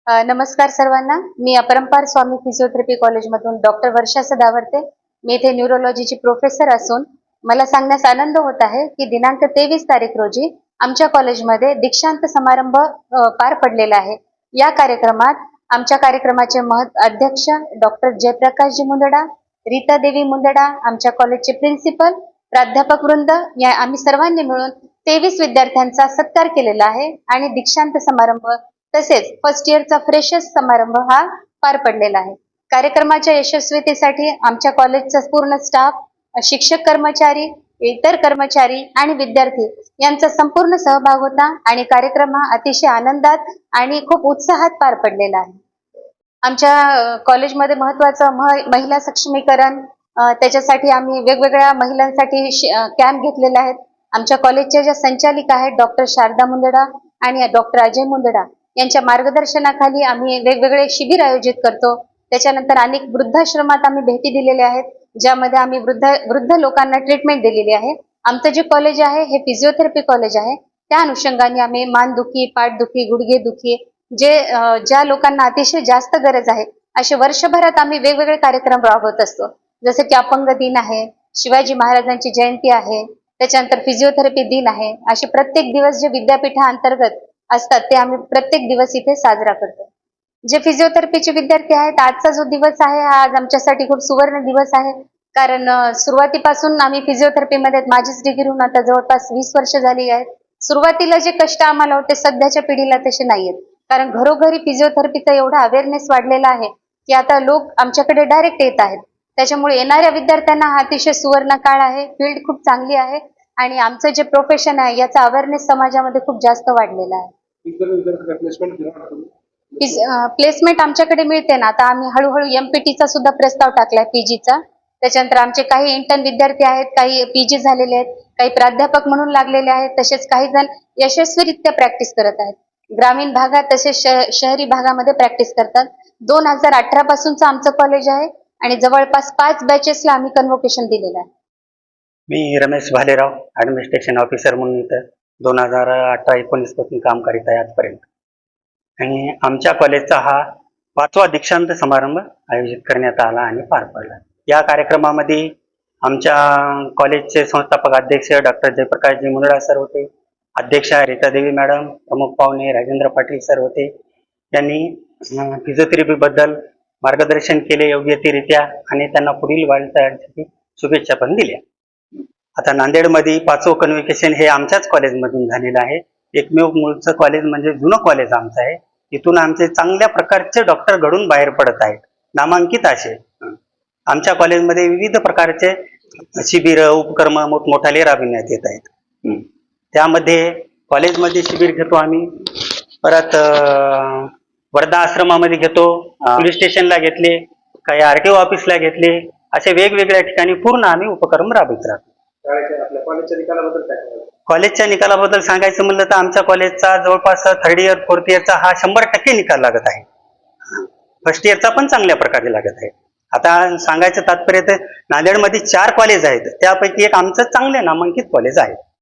नमस्कार सर्वांना. मी अपरंपार स्वामी फिजिओथेरपी कॉलेजमधून डॉक्टर वर्षा सदावर्ते. मी इथे न्यूरोलॉजीची प्रोफेसर असून मला सांगण्यास आनंद होत आहे की दिनांक 23 तारीख रोजी आमच्या कॉलेजमध्ये दीक्षांत समारंभ पार पडलेला आहे. या कार्यक्रमात आमच्या कार्यक्रमाचे अध्यक्ष डॉक्टर जयप्रकाशजी मुंदडा, रीता देवी मुंदडा, आमच्या कॉलेजचे प्रिन्सिपल, प्राध्यापक वृंद या आम्ही सर्वांनी मिळून 23 विद्यार्थ्यांचा सत्कार केलेला आहे आणि दीक्षांत समारंभ तसेच फर्स्ट इयरचा फ्रेशर्स समारंभ हा पार पडलेला आहे. कार्यक्रमाच्या यशस्वीतेसाठी आमच्या कॉलेजचा पूर्ण स्टाफ, शिक्षक कर्मचारी, इतर कर्मचारी आणि विद्यार्थी यांचा संपूर्ण सहभाग होता आणि कार्यक्रम हा अतिशय आनंदात आणि खूप उत्साहात पार पडलेला आहे. आमच्या कॉलेजमध्ये महत्वाचं महिला सक्षमीकरण, त्याच्यासाठी आम्ही वेगवेगळ्या महिलांसाठी कॅम्प घेतलेले आहेत. आमच्या कॉलेजच्या ज्या संचालिका आहेत डॉक्टर शारदा मुंदडा आणि डॉक्टर अजय मुंदडा यांच्या मार्गदर्शनाखाली आम्ही वेगवेगळे शिबिर आयोजित करतो. त्याच्यानंतर अनेक वृद्धाश्रमात आम्ही भेटी दिलेल्या आहेत, ज्यामध्ये आम्ही वृद्ध लोकांना ट्रीटमेंट दिलेली आहे. आमचं जे कॉलेज आहे हे फिजिओथेरपी कॉलेज आहे. त्या अनुषंगाने आम्ही मानदुखी, पाठदुखी, गुडघेदुखी ज्या लोकांना अतिशय जास्त गरज आहे असे वर्षभरात आम्ही वेगवेगळे कार्यक्रम राबवत असतो. जसे की अपंग दिन आहे, शिवाजी महाराजांची जयंती आहे, त्याच्यानंतर फिजिओथेरपी दिन आहे. असे प्रत्येक दिवस जे विद्यापीठाअंतर्गत असतात ते आम्ही प्रत्येक दिवस इथे साजरा करतो. जे फिजिओथेरपीचे विद्यार्थी आहेत, आजचा जो दिवस आहे हा आज आमच्यासाठी खूप सुवर्ण दिवस आहे. कारण सुरुवातीपासून आम्ही फिजिओथेरपीमध्ये, माझीच डिग्री होऊन आता जवळपास 20 वर्ष झाली आहेत. सुरुवातीला जे कष्ट आम्हाला होते सध्याच्या पिढीला तसे नाहीयेत. कारण घरोघरी फिजिओथेरपीचा एवढा अवेअरनेस वाढलेला आहे की आता लोक आमच्याकडे डायरेक्ट येत आहेत. त्याच्यामुळे येणाऱ्या विद्यार्थ्यांना हा अतिशय सुवर्ण काळ आहे. फील्ड खूप चांगली आहे आणि आमचं जे प्रोफेशन आहे याचा अवेअरनेस समाजामध्ये खूप जास्त वाढलेला आहे. प्लेसमेंट आमच्याकडे मिळते ना. आता आम्ही हळूहळू MPTचा सुद्धा प्रस्ताव टाकलाय, PGचा. त्याच्यानंतर आमचे काही इंटर्न विद्यार्थी आहेत, काही PG झालेले आहेत, काही प्राध्यापक म्हणून लागलेले आहेत, तसेच काही जण यशस्वीरित्या प्रॅक्टिस करत आहेत. ग्रामीण भागात तसेच शहरी भागामध्ये प्रॅक्टिस करतात. 2018 पासूनचं आमचं कॉलेज आहे आणि जवळपास 5 बॅचेसला आम्ही कन्व्होकेशन दिलेलं आहे. मी रमेश भालेराव, ॲडमिनिस्ट्रेशन ऑफिसर म्हणून इथं 2018-19 पासून काम करीत आहे आजपर्यंत. आणि आमच्या कॉलेजचा हा 5वा दीक्षांत समारंभ आयोजित करण्यात आला आणि पार पडला. या कार्यक्रमामध्ये आमच्या कॉलेजचे संस्थापक अध्यक्ष डॉक्टर जयप्रकाशजी मुंदडा सर होते, अध्यक्षा रीतादेवी मॅडम, प्रमुख पाहुणे राजेंद्र पाटील सर होते. त्यांनी फिजिओथेरपीबद्दल मार्गदर्शन केले योग्यरित्या आणि त्यांना पुढील वाटचालीसाठी शुभेच्छा पण दिल्या. आता नांदेडमध्ये 5वं कन्व्होकेशन हे आमच्याच कॉलेजमधून झालेलं आहे. एकमेव मूळचं कॉलेज म्हणजे जुनं कॉलेज आमचं आहे. इथून आमचे चांगल्या प्रकारचे डॉक्टर घडून बाहेर पडत आहेत, नामांकित असे. आमच्या कॉलेजमध्ये विविध प्रकारचे शिबिर, उपक्रम मोठमोठाले राबविण्यात येत आहेत. त्यामध्ये कॉलेजमध्ये शिबिर घेतो आम्ही, परत वर्धा आश्रमामध्ये घेतो, पोलीस स्टेशनला घेतले, काही RTO ऑफिसला घेतले, असे वेगवेगळ्या ठिकाणी पूर्ण आम्ही उपक्रम राबवित राहतो. कॉलेजच्या निकालाबद्दल सांगायचं म्हणलं तर आमच्या कॉलेजचा जवळपास 3rd इयर 4th इयरचा हा 100% निकाल लागत आहे. फर्स्ट इयरचा पण चांगल्या प्रकारे लागत आहे. आता सांगायचं तात्पर्य तर नांदेडमध्ये 4 कॉलेज आहेत, त्यापैकी एक आमचं चांगले नामांकित कॉलेज आहे.